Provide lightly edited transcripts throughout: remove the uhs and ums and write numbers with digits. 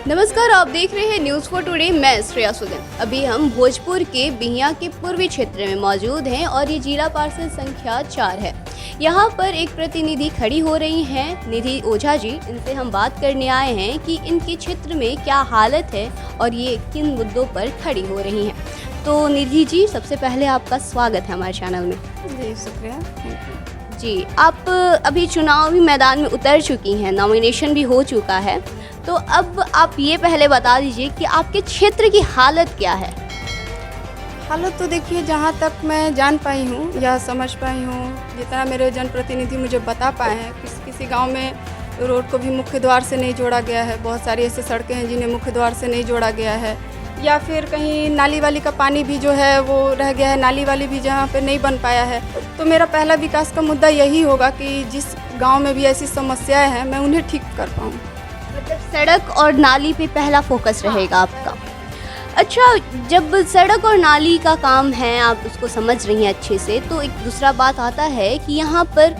नमस्कार, आप देख रहे हैं न्यूज़ फॉर टुडे। मैं श्रेया सुदन। अभी हम भोजपुर के बिहिया के पूर्वी क्षेत्र में मौजूद हैं और ये जिला पार्षद संख्या 4 है। यहाँ पर एक प्रतिनिधि खड़ी हो रही हैं, निधि ओझा जी। इनसे हम बात करने आए हैं कि इनके क्षेत्र में क्या हालत है और ये किन मुद्दों पर खड़ी हो रही हैं। तो निधि जी, सबसे पहले आपका स्वागत है हमारे चैनल में। जी शुक्रिया। जी, आप अभी चुनावी मैदान में उतर चुकी हैं, नॉमिनेशन भी हो चुका है। तो अब आप ये पहले बता दीजिए कि आपके क्षेत्र की हालत क्या है। हालत तो देखिए, जहाँ तक मैं जान पाई हूँ या समझ पाई हूँ, जितना मेरे जनप्रतिनिधि मुझे बता पाए हैं, किसी गांव में रोड को भी मुख्य द्वार से नहीं जोड़ा गया है। बहुत सारी ऐसी सड़कें हैं जिन्हें मुख्य द्वार से नहीं जोड़ा गया है, या फिर कहीं नाली वाली का पानी भी जो है वो रह गया है, नाली वाली भी जहाँ पे नहीं बन पाया है। तो मेरा पहला विकास का मुद्दा यही होगा कि जिस गाँव में भी ऐसी समस्याएँ हैं, मैं उन्हें ठीक कर पाऊँ। मतलब सड़क और नाली पे पहला फोकस रहेगा आपका। अच्छा, जब सड़क और नाली का काम है, आप उसको समझ रही हैं अच्छे से, तो एक दूसरा बात आता है कि यहाँ पर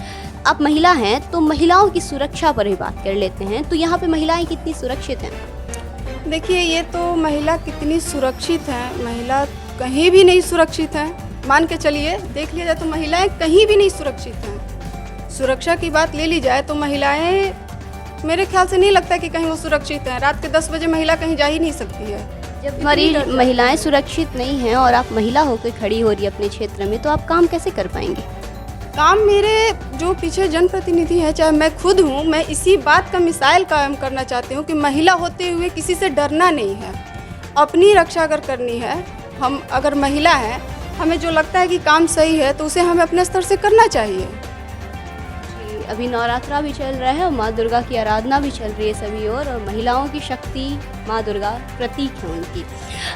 आप महिला हैं, तो महिलाओं की सुरक्षा पर ही बात कर लेते हैं। तो यहाँ पे महिलाएं कितनी सुरक्षित हैं? देखिए, ये तो महिला कितनी सुरक्षित है, महिला कहीं भी नहीं सुरक्षित है। मान के चलिए, देख लिया जाए तो महिलाएं कहीं भी नहीं सुरक्षित हैं। सुरक्षा की बात ले ली जाए तो महिलाएं, मेरे ख्याल से नहीं लगता कि कहीं वो सुरक्षित हैं। रात के 10 बजे महिला कहीं जा ही नहीं सकती है। जब हमारी महिलाएं सुरक्षित नहीं हैं और आप महिला होकर खड़ी हो रही है अपने क्षेत्र में, तो आप काम कैसे कर पाएंगे? काम मेरे जो पीछे जनप्रतिनिधि हैं, चाहे मैं खुद हूँ, मैं इसी बात का मिसाल कायम करना चाहती हूँ कि महिला होते हुए किसी से डरना नहीं है। अपनी रक्षा अगर करनी है, हम अगर महिला हैं, हमें जो लगता है कि काम सही है तो उसे हमें अपने स्तर से करना चाहिए। अभी नवरात्रा भी चल रहा है और माँ दुर्गा की आराधना भी चल रही है सभी और महिलाओं की शक्ति माँ दुर्गा प्रतीक है उनकी।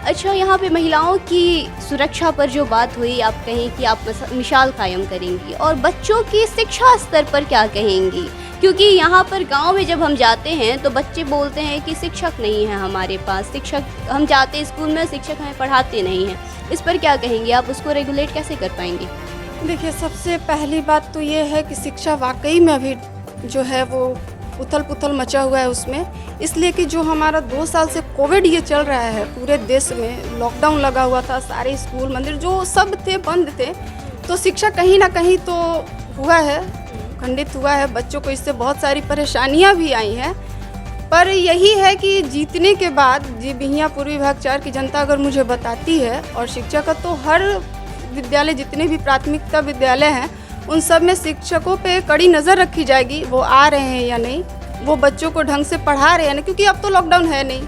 अच्छा, यहाँ पे महिलाओं की सुरक्षा पर जो बात हुई, आप कहें कि आप मिसाल कायम करेंगी, और बच्चों की शिक्षा स्तर पर क्या कहेंगी? क्योंकि यहाँ पर गांव में जब हम जाते हैं तो बच्चे बोलते हैं कि शिक्षक नहीं है हमारे पास, शिक्षक, हम जाते स्कूल में, शिक्षक हमें पढ़ाते नहीं हैं। इस पर क्या कहेंगे आप? उसको रेगुलेट कैसे कर पाएंगे? देखिए, सबसे पहली बात तो ये है कि शिक्षा वाकई में अभी जो है वो उथल पुथल मचा हुआ है उसमें। इसलिए कि जो हमारा 2 साल से कोविड ये चल रहा है, पूरे देश में लॉकडाउन लगा हुआ था, सारे स्कूल मंदिर जो सब थे बंद थे, तो शिक्षा कहीं ना कहीं तो हुआ है, खंडित हुआ है। बच्चों को इससे बहुत सारी परेशानियाँ भी आई हैं। पर यही है कि जीतने के बाद जी बिहिया पूर्वी विभाग 4 की जनता अगर मुझे बताती है, और शिक्षा का तो हर विद्यालय, जितने भी प्राथमिकता विद्यालय हैं, उन सब में शिक्षकों पे कड़ी नज़र रखी जाएगी, वो आ रहे हैं या नहीं, वो बच्चों को ढंग से पढ़ा रहे हैं नहीं। क्योंकि अब तो लॉकडाउन है नहीं,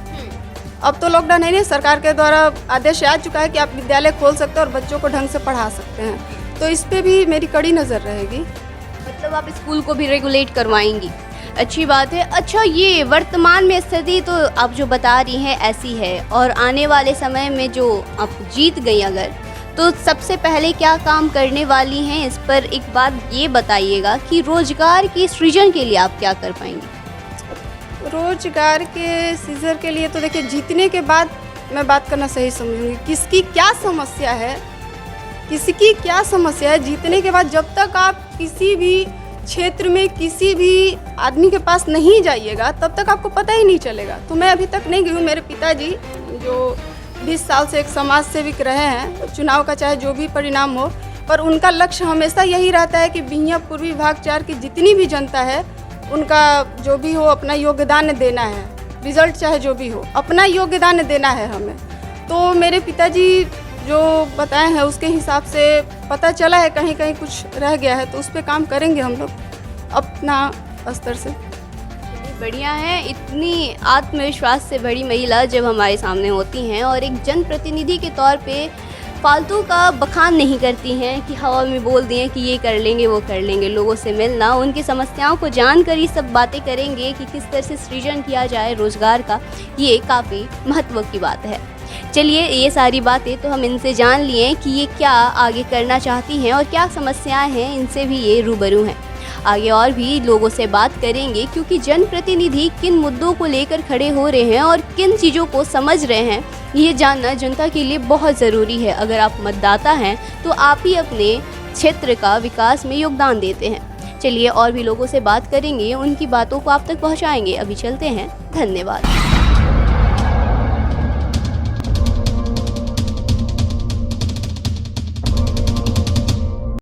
अब तो लॉकडाउन है नहीं, सरकार के द्वारा आदेश आ चुका है कि आप विद्यालय खोल सकते हैं और बच्चों को ढंग से पढ़ा सकते हैं। तो इस पर भी मेरी कड़ी नज़र रहेगी। मतलब आप स्कूल को भी रेगुलेट करवाएंगी, अच्छी बात है। अच्छा, ये वर्तमान में स्थिति तो आप जो बता रही हैं ऐसी है, और आने वाले समय में जो आप जीत गई अगर, तो सबसे पहले क्या काम करने वाली हैं? इस पर एक बात ये बताइएगा कि रोजगार की सृजन के लिए आप क्या कर पाएंगे? रोजगार के सृजन के लिए तो देखिए, जीतने के बाद मैं बात करना सही समझूंगी। किसकी क्या समस्या है, किसकी क्या समस्या है, जीतने के बाद जब तक आप किसी भी क्षेत्र में किसी भी आदमी के पास नहीं जाइएगा, तब तक आपको पता ही नहीं चलेगा। तो मैं अभी तक नहीं गई हूँ। मेरे पिताजी जो 20 साल से एक समाज सेविक रहे हैं, चुनाव का चाहे जो भी परिणाम हो, पर उनका लक्ष्य हमेशा यही रहता है कि बिहिया पूर्वी विभाग 4 की जितनी भी जनता है, उनका जो भी हो अपना योगदान देना है। रिजल्ट चाहे जो भी हो, अपना योगदान देना है हमें। तो मेरे पिताजी जो बताए हैं उसके हिसाब से पता चला है कहीं कहीं कुछ रह गया है, तो उस पर काम करेंगे हम लोग अपना स्तर से। बढ़िया है। इतनी आत्मविश्वास से बड़ी महिला जब हमारे सामने होती हैं और एक जनप्रतिनिधि के तौर पे फालतू का बखान नहीं करती हैं कि हवा में बोल दिए कि ये कर लेंगे वो कर लेंगे, लोगों से मिलना, उनकी समस्याओं को जानकर ही सब बातें करेंगे कि किस तरह से सृजन किया जाए रोजगार का, ये काफ़ी महत्व की बात है। चलिए, ये सारी बातें तो हम इनसे जान लिए कि ये क्या आगे करना चाहती हैं और क्या समस्याएं हैं, इनसे भी ये रूबरू हैं। आगे और भी लोगों से बात करेंगे, क्योंकि जनप्रतिनिधि किन मुद्दों को लेकर खड़े हो रहे हैं और किन चीज़ों को समझ रहे हैं, ये जानना जनता के लिए बहुत ज़रूरी है। अगर आप मतदाता हैं तो आप ही अपने क्षेत्र का विकास में योगदान देते हैं। चलिए, और भी लोगों से बात करेंगे, उनकी बातों को आप तक पहुंचाएंगे। अभी चलते हैं, धन्यवाद।